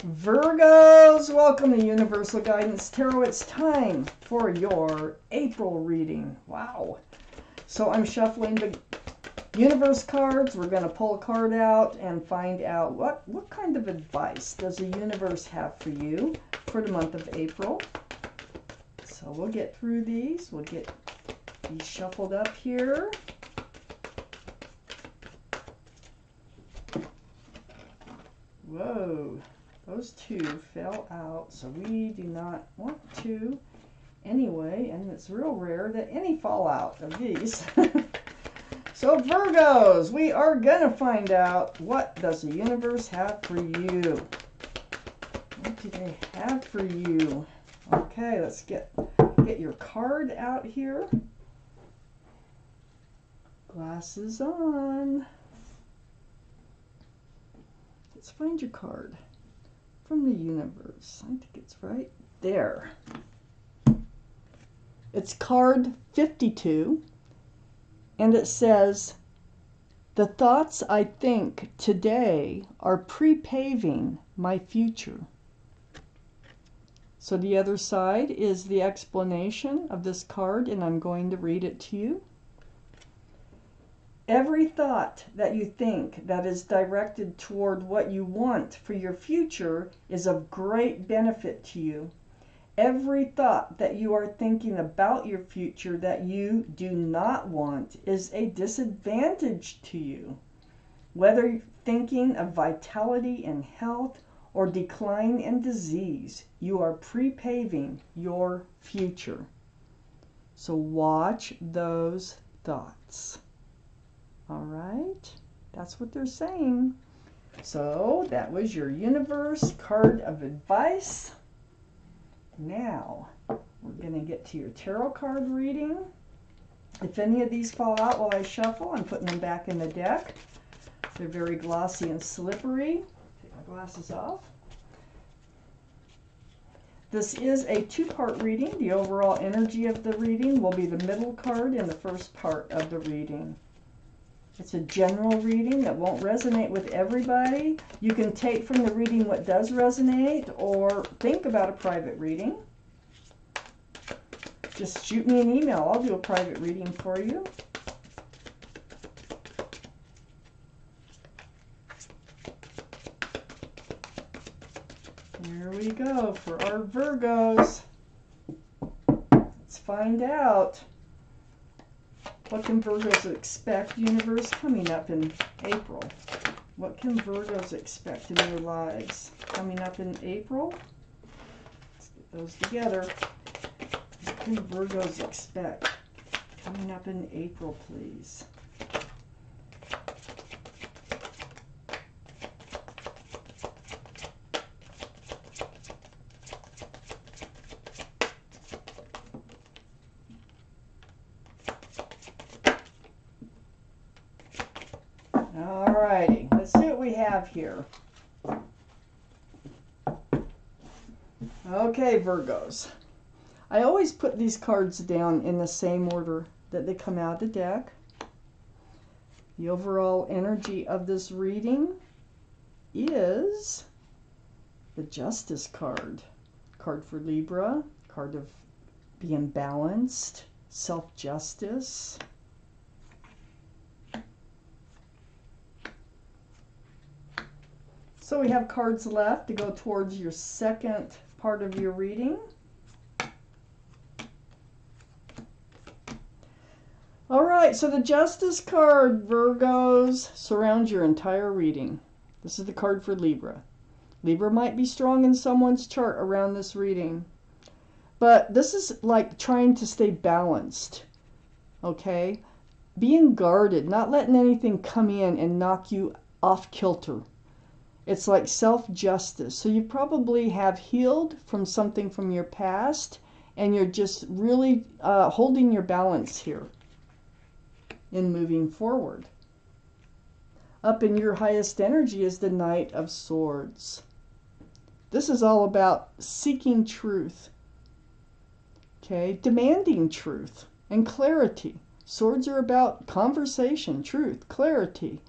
Virgos, welcome to Universal Guidance Tarot. It's time for your April reading. Wow. So I'm shuffling the universe cards. We're going to pull a card out and find out what kind of advice does the universe have for you for the month of April. So we'll get through these. We'll get these shuffled up here. Whoa. Those two fell out, so we do not want to anyway, and it's real rare that any fall out of these. So Virgos, we are going to find out, what does the universe have for you? What do they have for you? Okay, let's get your card out here. Glasses on. Let's find your card from the universe. I think it's right there. It's card 52, and it says, "The thoughts I think today are pre-paving my future." So the other side is the explanation of this card, and I'm going to read it to you. Every thought that you think that is directed toward what you want for your future is of great benefit to you. Every thought that you are thinking about your future that you do not want is a disadvantage to you. Whether thinking of vitality and health or decline and disease, you are pre-paving your future. So watch those thoughts. All right, that's what they're saying. So that was your universe card of advice. Now we're going to get to your tarot card reading. If any of these fall out while I shuffle, I'm putting them back in the deck. They're very glossy and slippery. Take my glasses off. This is a two-part reading. The overall energy of the reading will be the middle card in the first part of the reading. It's a general reading that won't resonate with everybody. You can take from the reading what does resonate, or think about a private reading. Just shoot me an email. I'll do a private reading for you. Here we go for our Virgos. Let's find out. What can Virgos expect, universe, coming up in April? What can Virgos expect in their lives coming up in April? Let's get those together. What can Virgos expect coming up in April, please? Alrighty, let's see what we have here. Okay, Virgos. I always put these cards down in the same order that they come out of the deck. The overall energy of this reading is the Justice card. Card for Libra, card of being balanced, self-justice. So we have cards left to go towards your second part of your reading. All right, so the Justice card, Virgos, surrounds your entire reading. This is the card for Libra. Libra might be strong in someone's chart around this reading, but this is like trying to stay balanced, okay? Being guarded, not letting anything come in and knock you off kilter. It's like self-justice. So you probably have healed from something from your past, and you're just really holding your balance here in moving forward. Up in your highest energy is the Knight of Swords. This is all about seeking truth, okay? Demanding truth and clarity. Swords are about conversation, truth, clarity.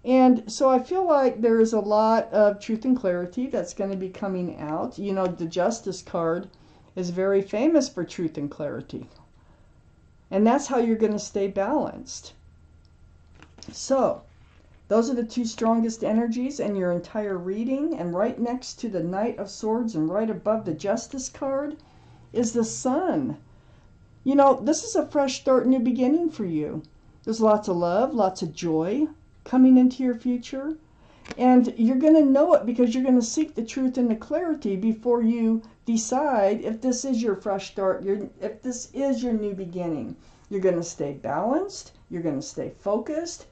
And so I feel like there's a lot of truth and clarity that's going to be coming out. You know, the Justice card is very famous for truth and clarity. And that's how you're going to stay balanced. So, those are the two strongest energies in your entire reading. And right next to the Knight of Swords and right above the Justice card is the Sun. You know, this is a fresh start, new beginning for you. There's lots of love, lots of joy coming into your future. And you're going to know it because you're going to seek the truth and the clarity before you decide if this is your fresh start, if this is your new beginning. You're going to stay balanced, you're going to stay focused,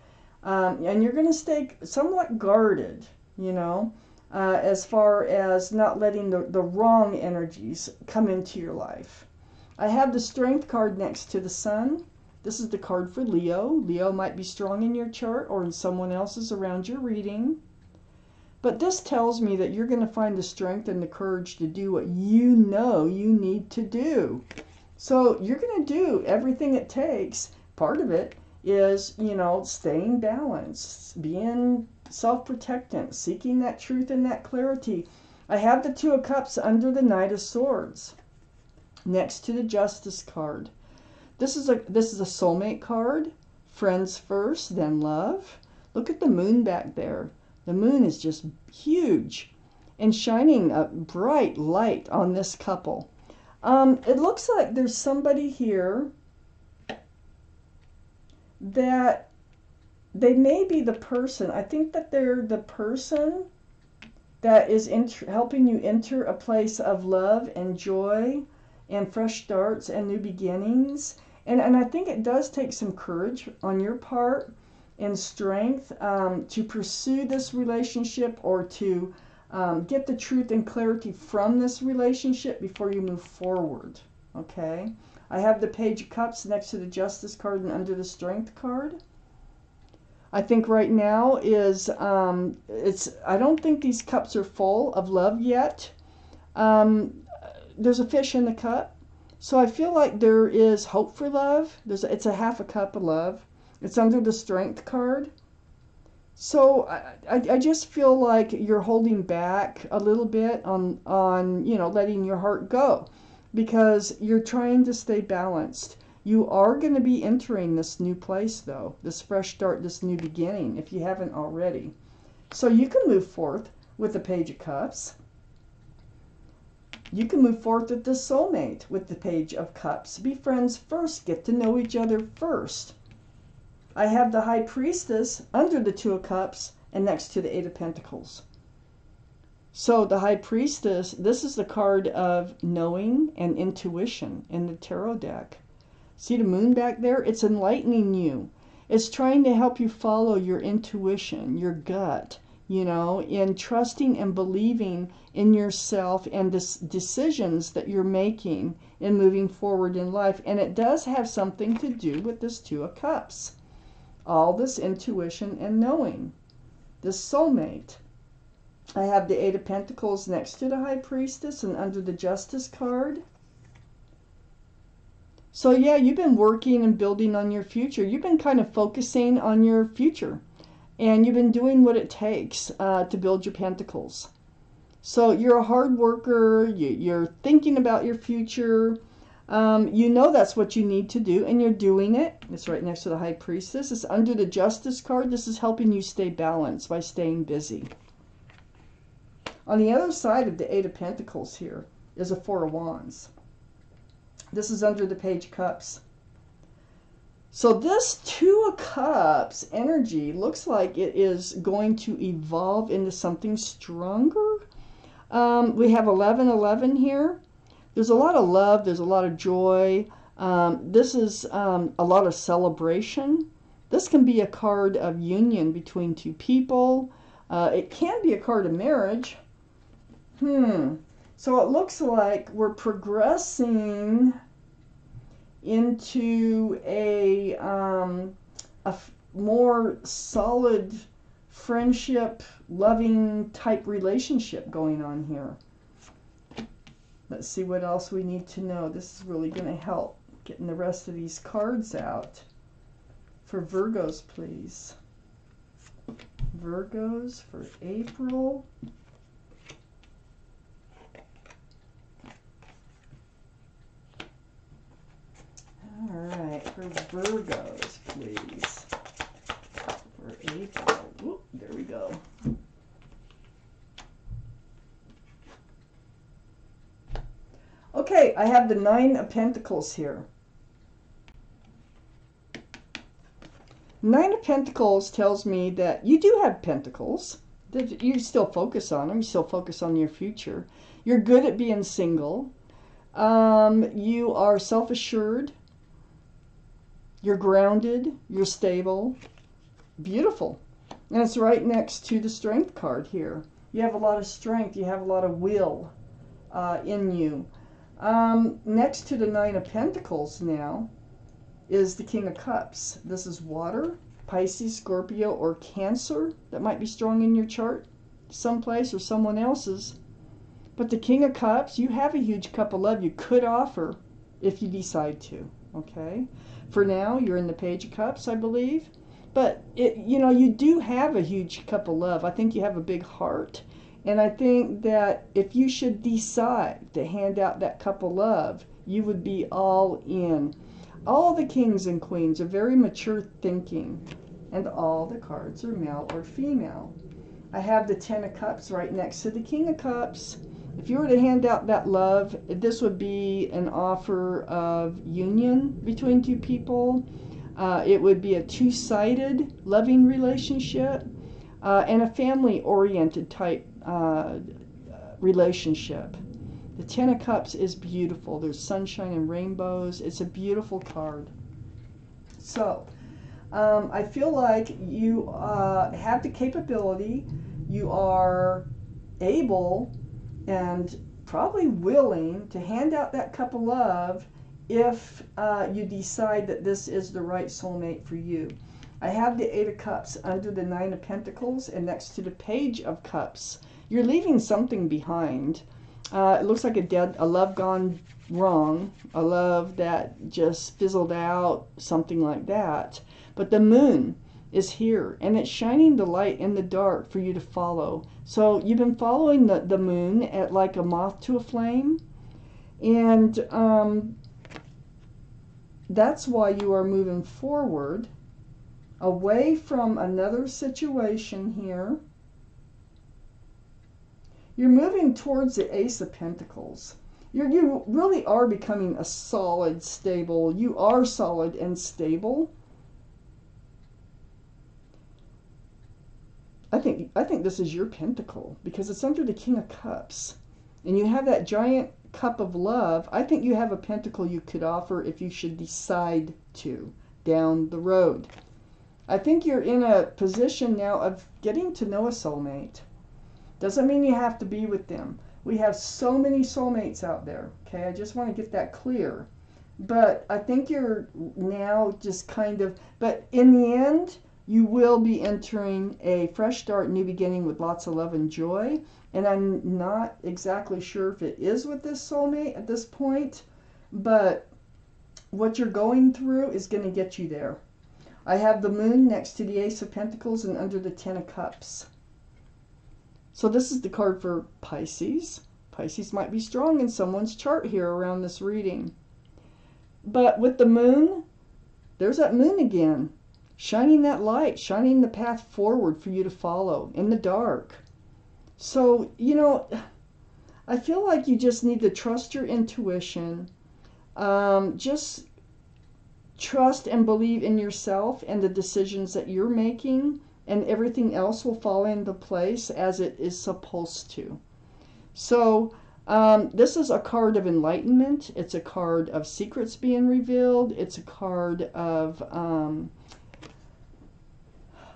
and you're going to stay somewhat guarded, you know, as far as not letting the wrong energies come into your life. I have the Strength card next to the Sun. This is the card for Leo. Leo might be strong in your chart or in someone else's around your reading. But this tells me that you're going to find the strength and the courage to do what you know you need to do. So you're going to do everything it takes. Part of it is, you know, staying balanced, being self-protectant, seeking that truth and that clarity. I have the Two of Cups under the Knight of Swords next to the Justice card. This is a soulmate card. Friends first, then love. Look at the moon back there. The moon is just huge and shining a bright light on this couple. It looks like there's somebody here that they may be the person. I think that they're the person that is helping you enter a place of love and joy and fresh starts and new beginnings. And I think it does take some courage on your part and strength to pursue this relationship or to get the truth and clarity from this relationship before you move forward. Okay? I have the Page of Cups next to the Justice card and under the Strength card. I think right now is, I don't think these cups are full of love yet. There's a fish in the cup. So I feel like there is hope for love. It's a half a cup of love. It's under the Strength card. So I just feel like you're holding back a little bit on you know, letting your heart go because you're trying to stay balanced. You are going to be entering this new place though, this fresh start, this new beginning, if you haven't already. So you can move forth with the Page of Cups. You can move forth with the soulmate with the Page of Cups. Be friends first. Get to know each other first. I have the High Priestess under the Two of Cups and next to the Eight of Pentacles. So the High Priestess, this is the card of knowing and intuition in the tarot deck. See the moon back there? It's enlightening you. It's trying to help you follow your intuition, your gut, you know, in trusting and believing in yourself and the decisions that you're making in moving forward in life. And it does have something to do with this Two of Cups. All this intuition and knowing. This soulmate. I have the Eight of Pentacles next to the High Priestess and under the Justice card. So yeah, you've been working and building on your future. You've been kind of focusing on your future. And you've been doing what it takes to build your pentacles. So you're a hard worker. You're thinking about your future. You know that's what you need to do, and you're doing it. It's right next to the High Priestess. It's under the Justice card. This is helping you stay balanced by staying busy. On the other side of the Eight of Pentacles here is a Four of Wands. This is under the Page of Cups. So this Two of Cups energy looks like it is going to evolve into something stronger. We have 1111 here. There's a lot of love. There's a lot of joy. This is a lot of celebration. This can be a card of union between two people. It can be a card of marriage. So it looks like we're progressing into a more solid friendship, loving type relationship going on here. Let's see what else we need to know. This is really going to help getting the rest of these cards out. For Virgos, please. Virgos for April. All right, for Virgos, please. For April. Oop, there we go. Okay, I have the Nine of Pentacles here. Nine of Pentacles tells me that you do have pentacles. That you still focus on them. You still focus on your future. You're good at being single. You are self-assured. You're grounded. You're stable. Beautiful. And it's right next to the Strength card here. You have a lot of strength. You have a lot of will in you. Next to the Nine of Pentacles now is the King of Cups. This is water, Pisces, Scorpio, or Cancer that might be strong in your chart someplace or someone else's. But the King of Cups, you have a huge cup of love you could offer if you decide to, okay? For now, you're in the Page of Cups, I believe. But, you do have a huge cup of love. I think you have a big heart. And I think that if you should decide to hand out that cup of love, you would be all in. All the kings and queens are very mature thinking, and all the cards are male or female. I have the Ten of Cups right next to the King of Cups. If you were to hand out that love, this would be an offer of union between two people. It would be a two-sided loving relationship and a family-oriented type relationship. The Ten of Cups is beautiful. There's sunshine and rainbows. It's a beautiful card. So, I feel like you have the capability. You are able and probably willing to hand out that cup of love if you decide that this is the right soulmate for you. I have the Eight of Cups under the Nine of Pentacles and next to the Page of Cups. You're leaving something behind. It looks like a love gone wrong, a love that just fizzled out, something like that. But the moon is here, and it's shining the light in the dark for you to follow. So you've been following the moon at like a moth to a flame, and that's why you are moving forward away from another situation here. You're moving towards the Ace of Pentacles. You really are becoming a solid, stable. You are solid and stable. I think this is your pentacle because it's under the King of Cups. And you have that giant cup of love. I think you have a pentacle you could offer if you should decide to down the road. I think you're in a position now of getting to know a soulmate. Doesn't mean you have to be with them. We have so many soulmates out there, okay? I just want to get that clear. But I think you're now just kind of, but in the end, you will be entering a fresh start, new beginning with lots of love and joy. And I'm not exactly sure if it is with this soulmate at this point, but what you're going through is going to get you there. I have the moon next to the Ace of Pentacles and under the Ten of Cups. So this is the card for Pisces. Pisces might be strong in someone's chart here around this reading. But with the moon, there's that moon again. Shining that light, shining the path forward for you to follow in the dark. So, I feel like you just need to trust your intuition. Just trust and believe in yourself and the decisions that you're making, and everything else will fall into place as it is supposed to. So this is a card of enlightenment. It's a card of secrets being revealed. It's a card of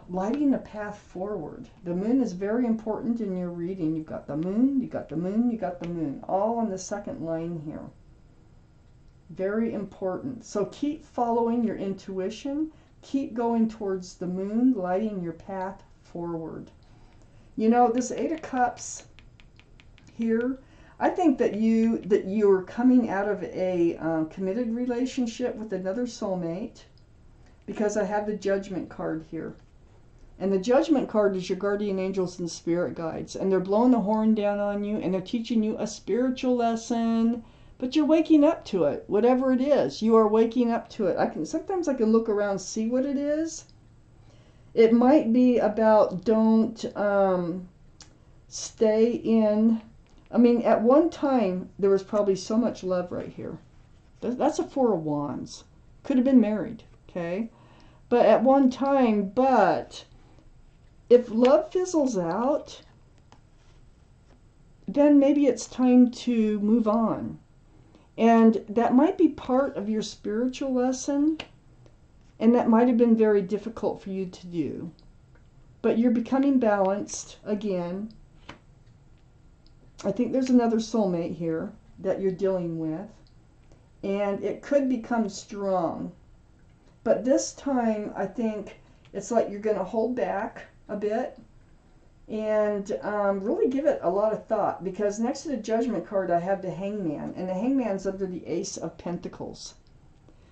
lighting the path forward. The moon is very important in your reading. You've got the moon, you got the moon, you got the moon, all on the second line here. Very important. So keep following your intuition. Keep going towards the moon, lighting your path forward. This Eight of Cups here, I think that you're coming out of a committed relationship with another soulmate, because I have the Judgment card here. And the Judgment card is your guardian angels and spirit guides. And they're blowing the horn down on you, and they're teaching you a spiritual lesson. But you're waking up to it. Whatever it is, you are waking up to it. Sometimes I can look around, see what it is. It might be about don't stay in. I mean, at one time, there was probably so much love right here. That's a Four of Wands. Could have been married, okay? But at one time, if love fizzles out, then maybe it's time to move on. And that might be part of your spiritual lesson, and that might have been very difficult for you to do. But you're becoming balanced again. I think there's another soulmate here that you're dealing with, and it could become strong. But this time, I think it's like you're going to hold back a bit and really give it a lot of thought, because next to the Judgment card I have the Hangman, and the Hangman's under the Ace of Pentacles.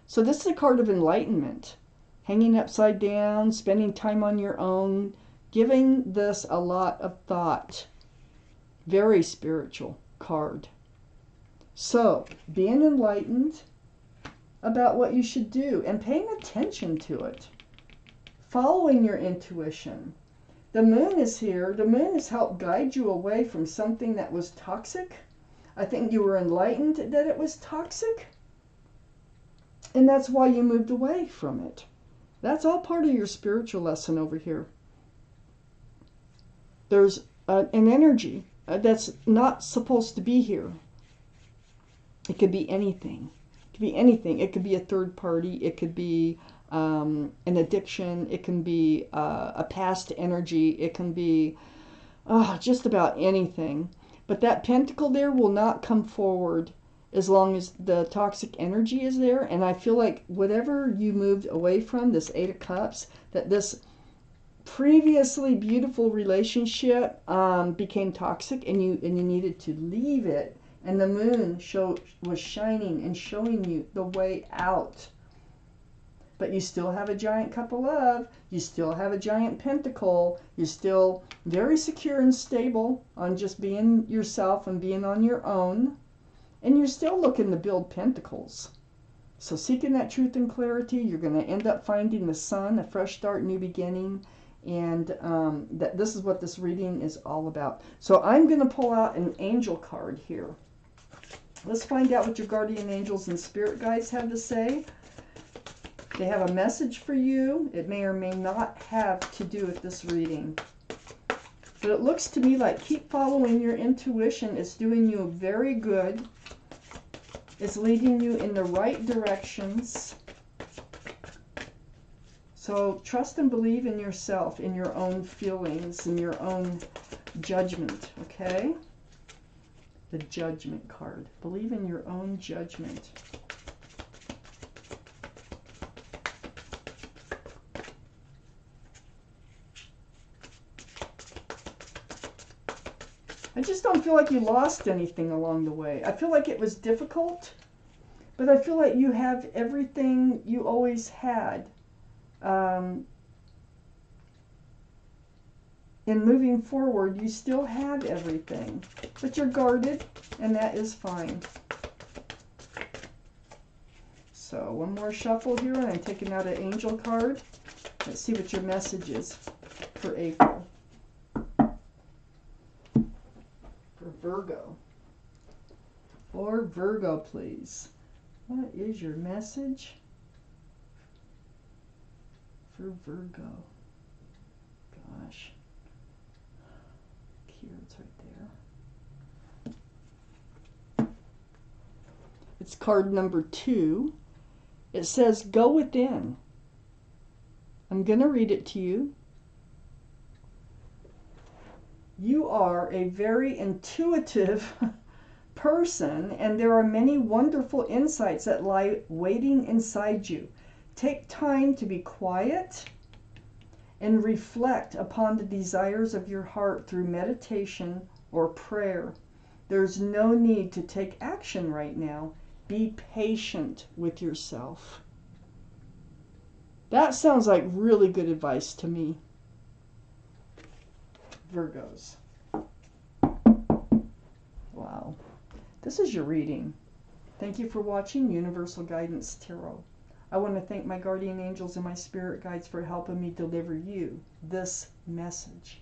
So this is a card of enlightenment, hanging upside down, spending time on your own, giving this a lot of thought. Very spiritual card. So being enlightened about what you should do and paying attention to it, following your intuition. The Moon is here. The Moon has helped guide you away from something that was toxic. I think you were enlightened that it was toxic, and that's why you moved away from it. That's all part of your spiritual lesson over here. There's an energy that's not supposed to be here. It could be anything. It could be anything. It could be a third party. It could be an addiction. It can be a past energy. It can be just about anything. But that pentacle there will not come forward as long as the toxic energy is there. And I feel like whatever you moved away from, this Eight of Cups, that this previously beautiful relationship became toxic, and you needed to leave it. And the Moon was shining and showing you the way out. But you still have a giant cup of love. You still have a giant pentacle. You're still very secure and stable on just being yourself and being on your own. And you're still looking to build pentacles. So seeking that truth and clarity, you're going to end up finding the sun, a fresh start, new beginning. And this is what this reading is all about. So I'm going to pull out an angel card here. Let's find out what your guardian angels and spirit guides have to say. They have a message for you. It may or may not have to do with this reading. But it looks to me like keep following your intuition. It's doing you very good. It's leading you in the right directions. So trust and believe in yourself, in your own feelings, in your own judgment, okay? The Judgment card. Believe in your own judgment. I just don't feel like you lost anything along the way. I feel like it was difficult, but I feel like you have everything you always had. In moving forward, you still have everything, but you're guarded, and that is fine. So one more shuffle here, and I'm taking out an angel card. Let's see what your message is for April. For Virgo. For Virgo, please. What is your message for Virgo? Gosh. Here, it's right there. It's card number 2. It says, go within. I'm going to read it to you. You are a very intuitive person, and there are many wonderful insights that lie waiting inside you. Take time to be quiet and reflect upon the desires of your heart through meditation or prayer. There's no need to take action right now. Be patient with yourself. That sounds like really good advice to me. Virgos. Wow. This is your reading. Thank you for watching Universal Guidance Tarot. I want to thank my guardian angels and my spirit guides for helping me deliver you this message.